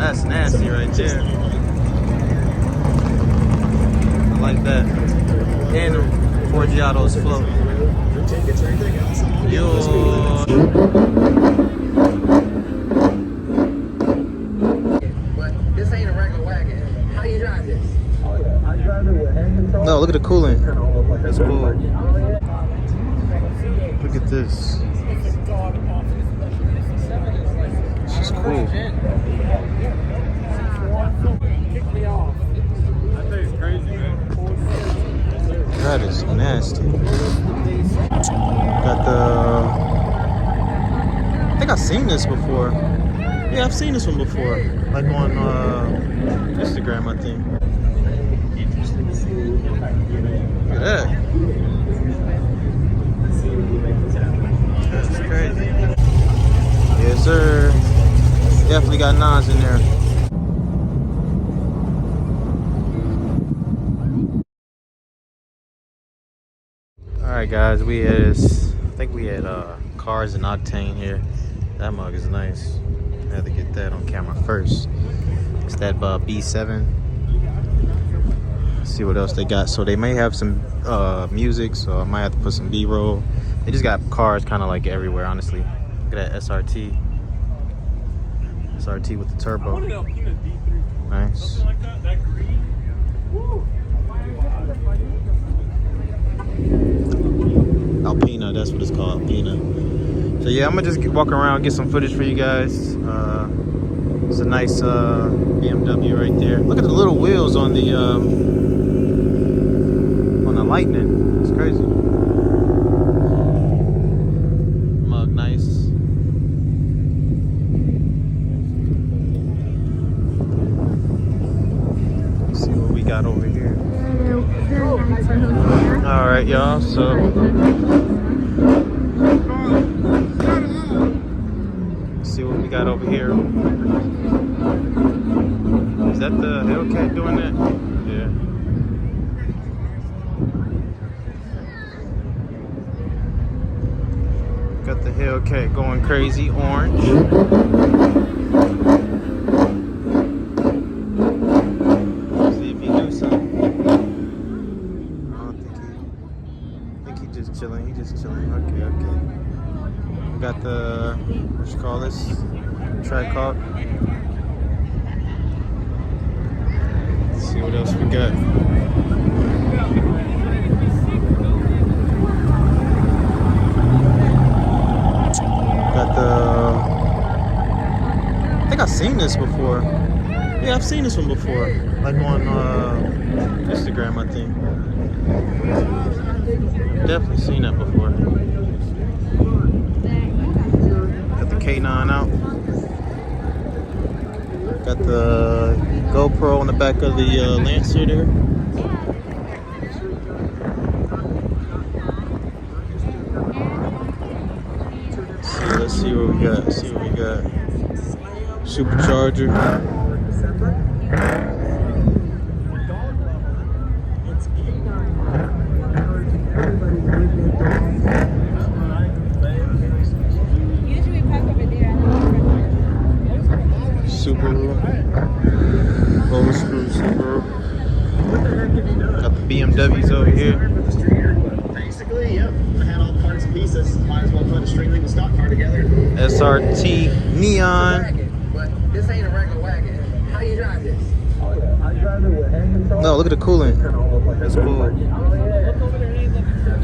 That's nasty right there. I like that. And Forgiato's float. Yo. But this ain't a regular wagon. How you drive this? I drive it with hand control. No, look at the coolant. That's cool. Look at this. This is cool. That is nasty. Got the... I think I've seen this before. Yeah, I've seen this one before. Like on Instagram, I think. Look at that. That's crazy. Yes, sir. Definitely got nines in there. Alright guys, I think we had Caffeine Octane here. That mug is nice. I had to get that on camera first. It's that B7. Let's see what else they got. So they may have some music, so I might have to put some B-roll. They just got cars kind of like everywhere, honestly. Look at that SRT. SRT with the turbo. Nice. Alpina, that's what it's called, Alpina. So yeah, I'm gonna just walk around, get some footage for you guys. It's a nice BMW right there. Look at the little wheels on the Lightning. It's crazy. Mug nice. Let's see what we got over here. All right, y'all. So let's see what we got over here. Is that the Hellcat doing that? Yeah. Got the Hellcat going crazy, orange. See if he do something. I don't think he. I think he just chilling. He just chilling. Okay. We got the what you call this? Tricop. Let's see what else we got. Got the... I think I've seen this before. Yeah, I've seen this one before. Like on Instagram, I think. Definitely seen that before. Got the K9 out. Got the GoPro on the back of the Lancer there. Let's see what we got. Supercharger. Subaru. Gold screw Subaru. Got the BMWs over here. Basically, yep. I had all the parts and pieces. Might as well put a string legal stock car together. SRT Neon. But this ain't a regular wagon. How you drive this? I drive it with hand control. No, look at the coolant. That's cool.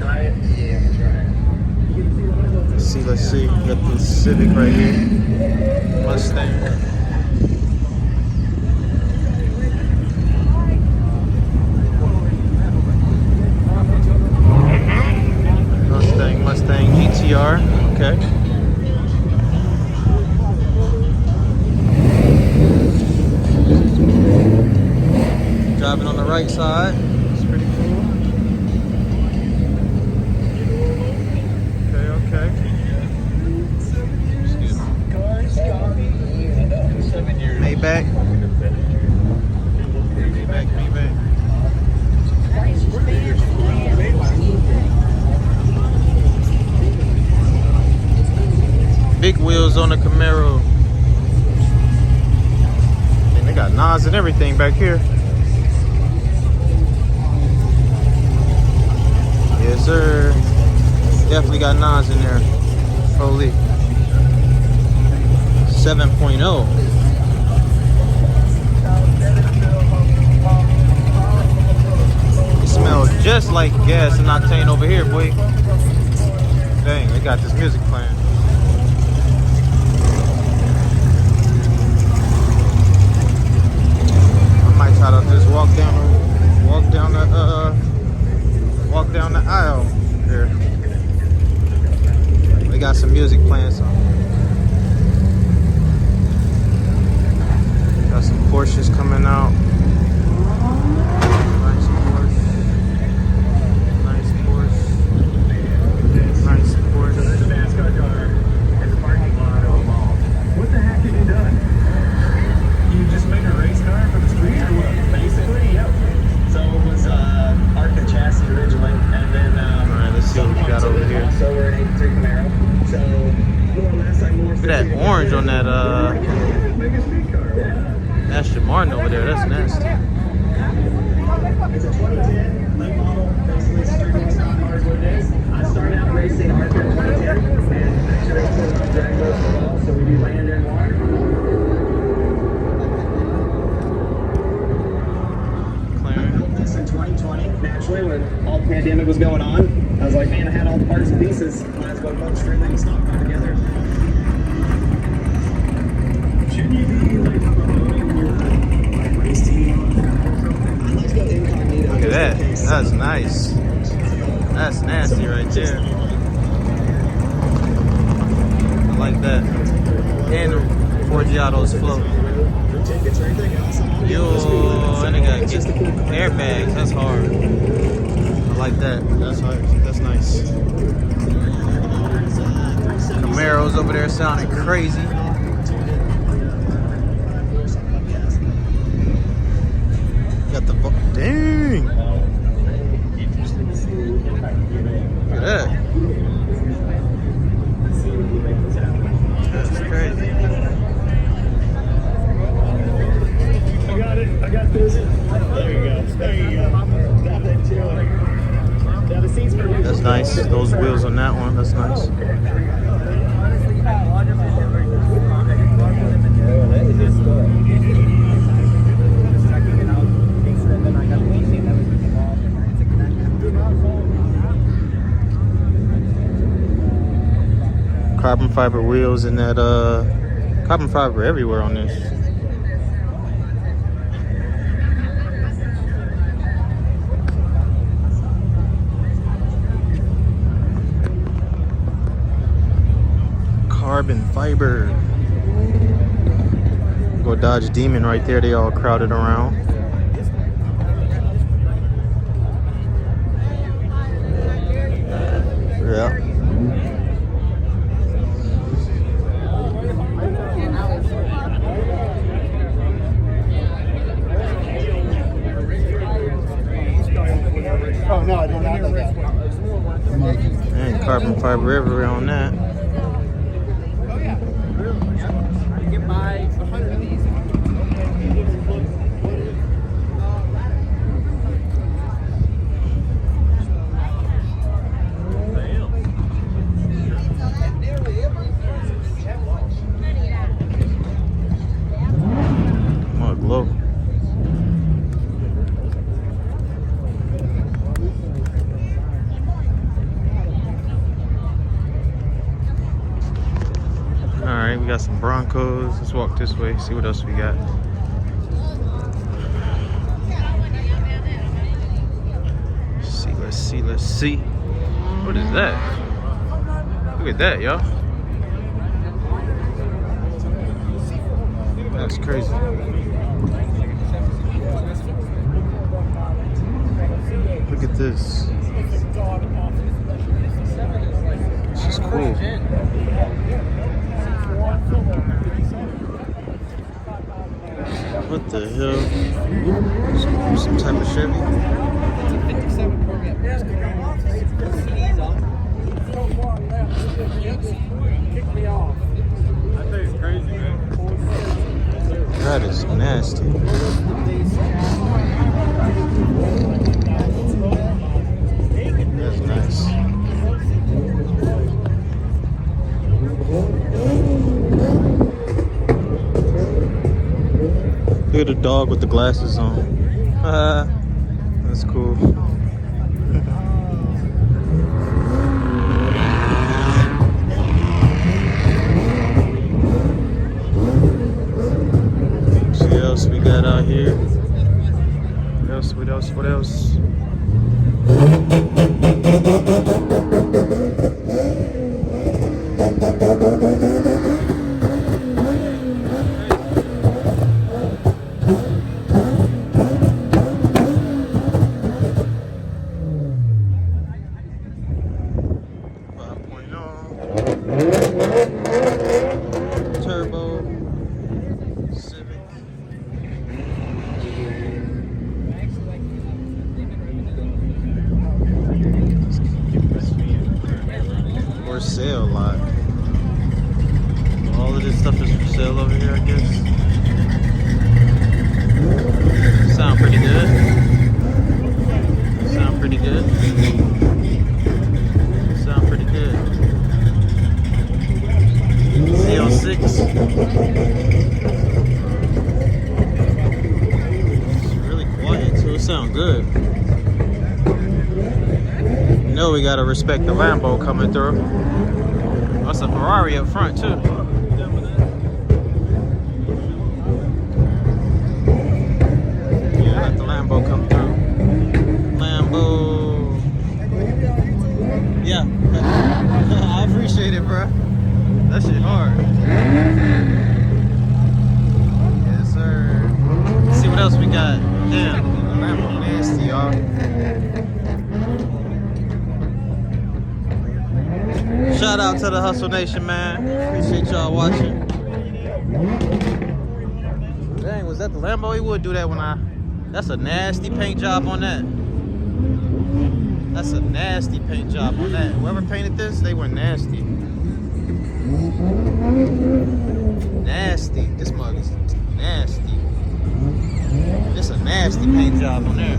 Try it? Yeah, try it. Let's see. We got the Civic right here. Mustang. Mustang GTR. Okay. Driving on the right side. It's pretty cool. Okay. Excuse me. Maybach. Big wheels on the Camaro. Nas and everything back here. Yes, sir. Definitely got Nas in there. Holy. 7.0. It smells just like gas and octane over here, boy. Dang, they got this music playing. I might try to just walk down the aisle here. They got some music playing, so got some Porsches coming out. Nice Porsche. Nice Porsche. Nice Porsche. So there's a NASCAR car in the parking lot of a mall. What the heck have you done? You just made a race car for the street or what? Basically, yep. So it was Arca chassis originally, and then Alright, let's see what we got over here. So we're an 83 Camaro. So more or less, I'm more. Look at that orange on that Aston Martin over there. That's nasty. It's a 2010 late model, basically street stock cars what it is. I started out racing Arca in 2010, and actually it's a drag race as well, so we do land and water. In 2020, naturally, when all the pandemic was going on, I was like, man, I had all the parts and pieces. Might as well put a string and stock car together. Shouldn't you be like promoting your like race team? I'd like to go incognito. Look at that. That's nice. That's nasty right there. I like that. And the Forgiato's float. Tickets or anything else. Yo, and they got airbags. That's hard. I like that. That's hard. That's nice. Camaros over there sounding crazy. Got the dang. Look at that. That's crazy. I got this. There you go. There you go. Got that too. Now the seats for That's nice. Those wheels on that one. That's nice. Carbon fiber wheels and that carbon fiber everywhere on this. Carbon fiber. Go Dodge Demon right there. They all crowded around. Yeah. Oh no, I did not know that. And carbon fiber everywhere on that. Oh, glow. Alright, we got some Broncos. Let's walk this way, see what else we got. Let's see. What is that? Look at that, y'all. That's crazy. Look at this. This is cool. What the hell? Some type of Chevy? That is nasty. That's nice. Look at the dog with the glasses on. That's cool. See what else we got out here? What else? Turbo Civic. For sale lot. All of this stuff is for sale over here, I guess. Sound pretty good. Sound pretty good. Sound pretty good. Z06. It's really quiet too. It sounds good. You know we gotta respect the Lambo coming through. That's a Ferrari up front too. Yeah, let the Lambo come through. Lambo. Yeah. I appreciate it, bro. That shit hard. Yes, sir. Let's see what else we got. Damn, Lambo nasty, y'all. Shout out to the Hustle Nation, man. Appreciate y'all watching. Dang, was that the Lambo? He would do that when I... That's a nasty paint job on that. That's a nasty paint job on that. Whoever painted this, they were nasty. Nasty. This mug is nasty. It's a nasty paint job on there.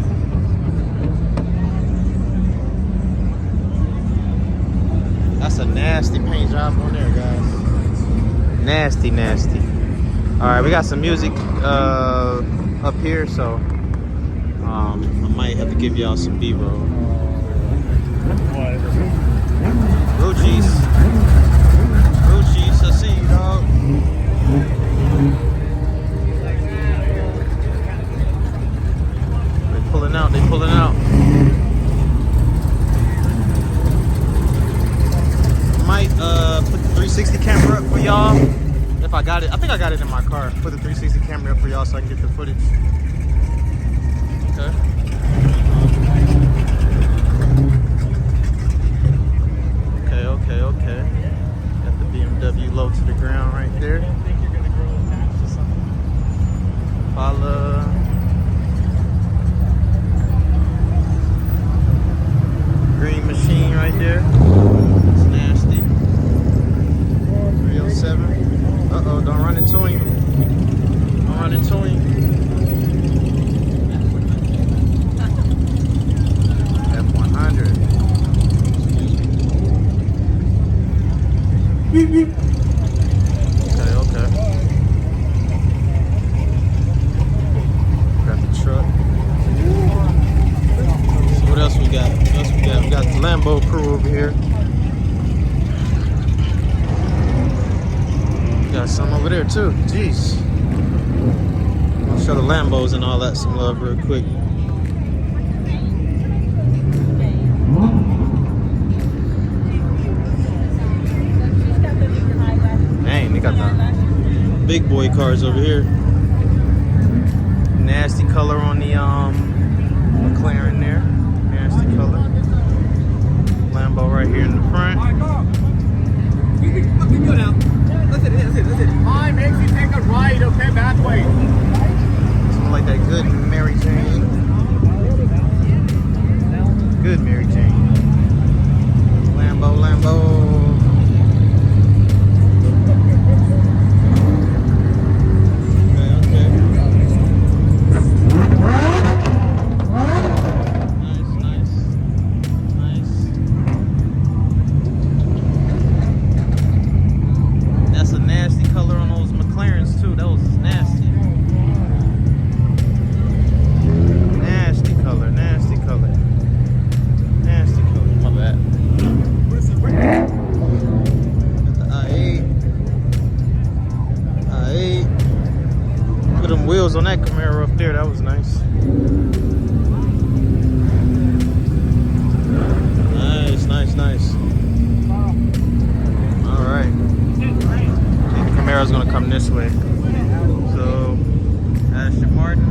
That's a nasty paint job on there, guys. Nasty, nasty. Alright, we got some music up here, so I might have to give y'all some B-roll. Ruchis. Ruchis, I see you, dog. They pulling out, they pulling out. Might put the 360 camera up for y'all. If I got it, I think I got it in my car. Put the 360 camera up for y'all so I can get the footage. Okay. Okay. Got the BMW low to the ground right there. Follow. Green machine right there. It's nasty. 307. Uh-oh, don't run into him. Don't run into him. F100. Okay. Got the truck. So what else we got? We got the Lambo crew over here. We got some over there too. Jeez. I'll show the Lambos and all that some love real quick. Dang, they got the big boy cars over here. Nasty color on the McLaren there. Nasty color. Lambo right here in the front. You can fucking go now. Listen. Hi, makes you take a right, okay, back way. Something like that good Mary Jane. Good Mary Jane. Lambo. Okay. of them wheels on that Camaro up there. That was nice. Nice. All right. I think the Camaro's gonna come this way. So, Aston Martin.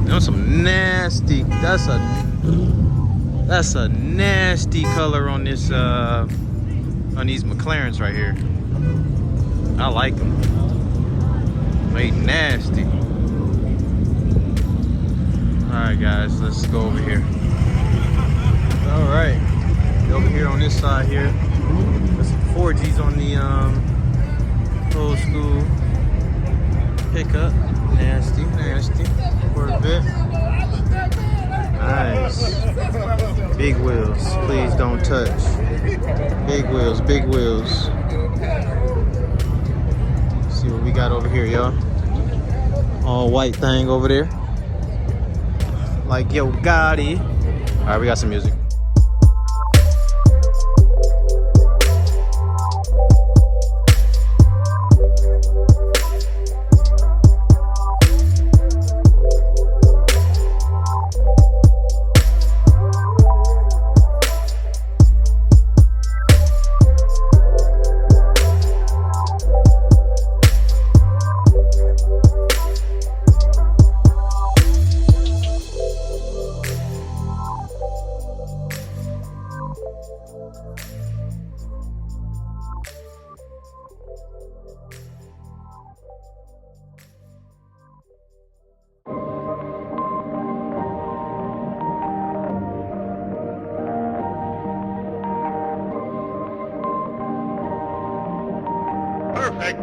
There's some nasty. That's a nasty color on this on these McLarens right here. I like them. They nasty. All right, guys, let's go over here. All right, over here on this side here, there's some 4Gs on the old school pickup. Nasty Corvette. Nice. Big wheels. Please don't touch. Big wheels. See what we got over here, y'all. All white thing over there. Like Yo Gotti. All right, we got some music. Perfect.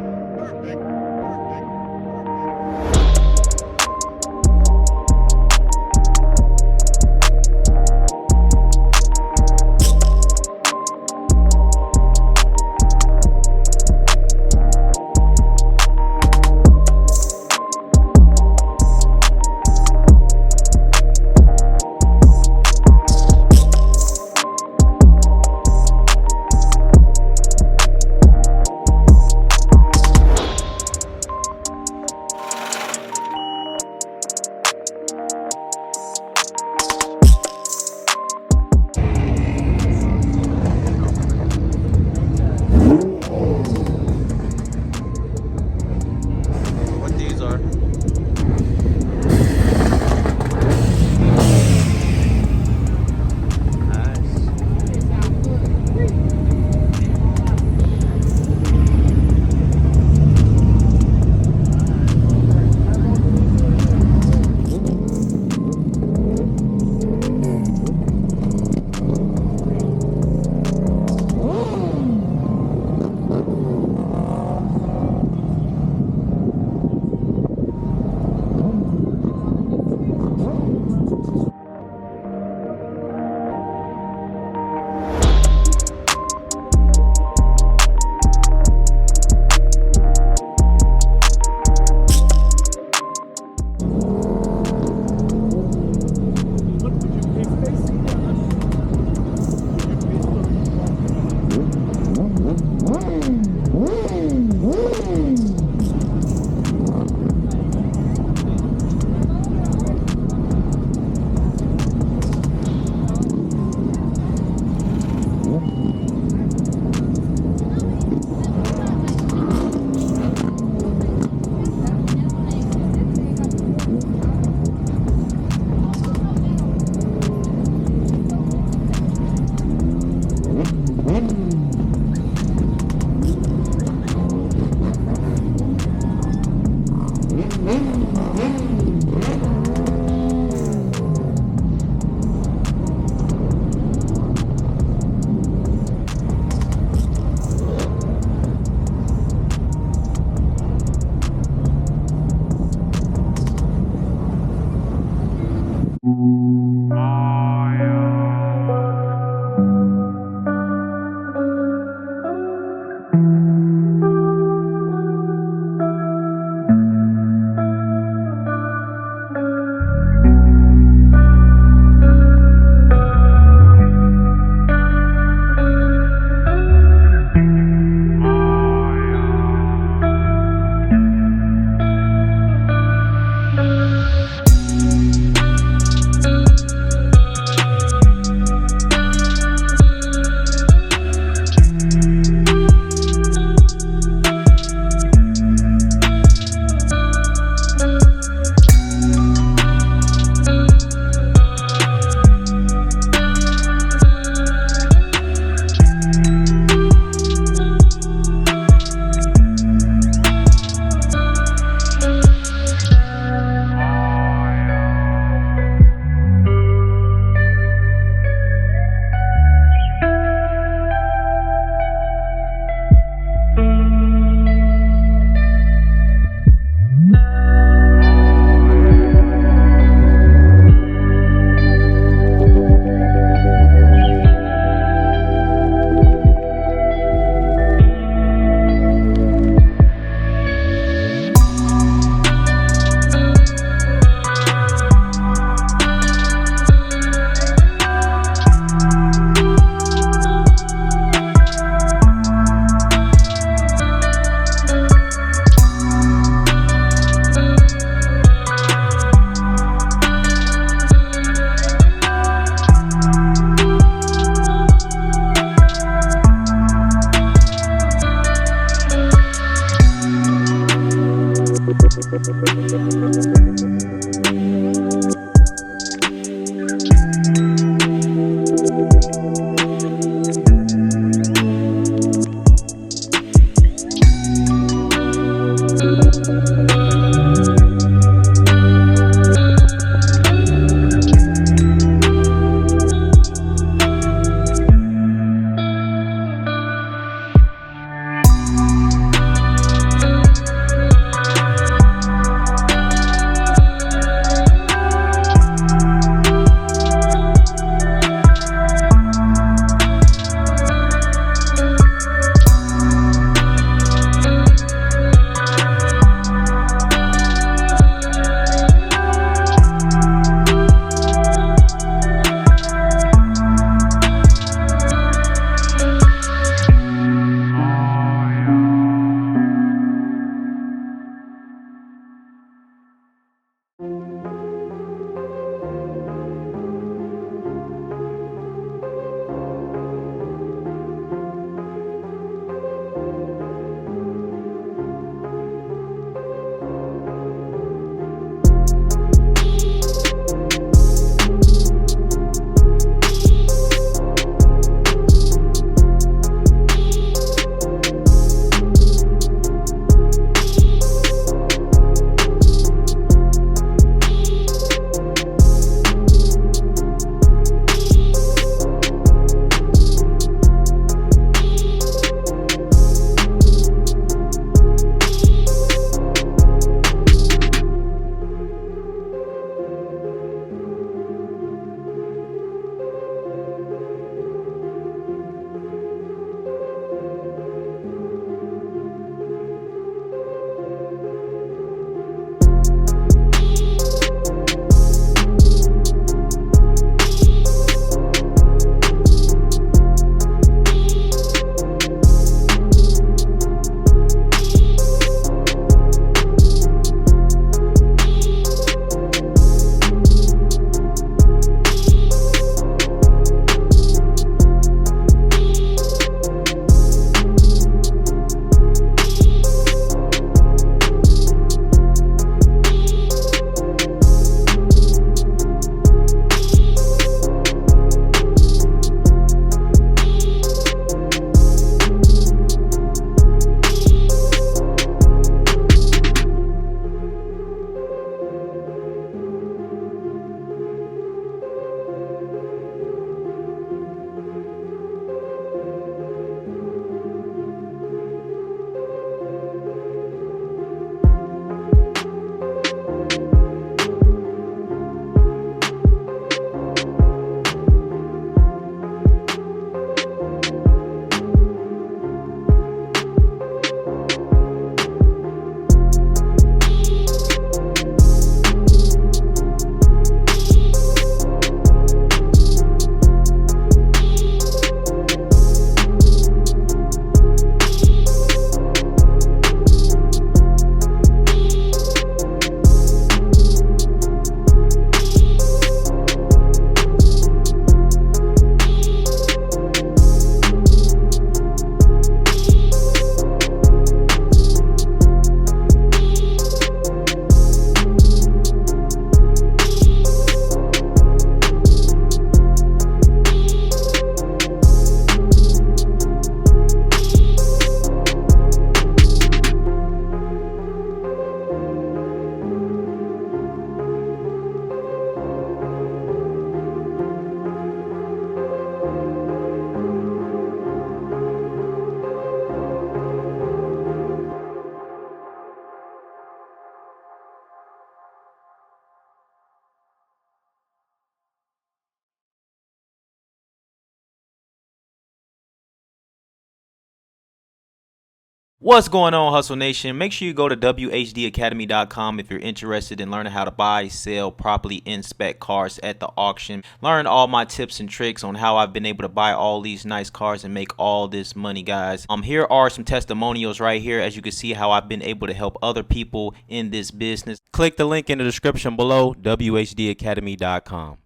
What's going on, Hustle Nation? Make sure you go to wehustledaily.com if you're interested in learning how to buy, sell, properly inspect cars at the auction. Learn all my tips and tricks on how I've been able to buy all these nice cars and make all this money, guys. Here are some testimonials right here, as you can see how I've been able to help other people in this business. Click the link in the description below, wehustledaily.com.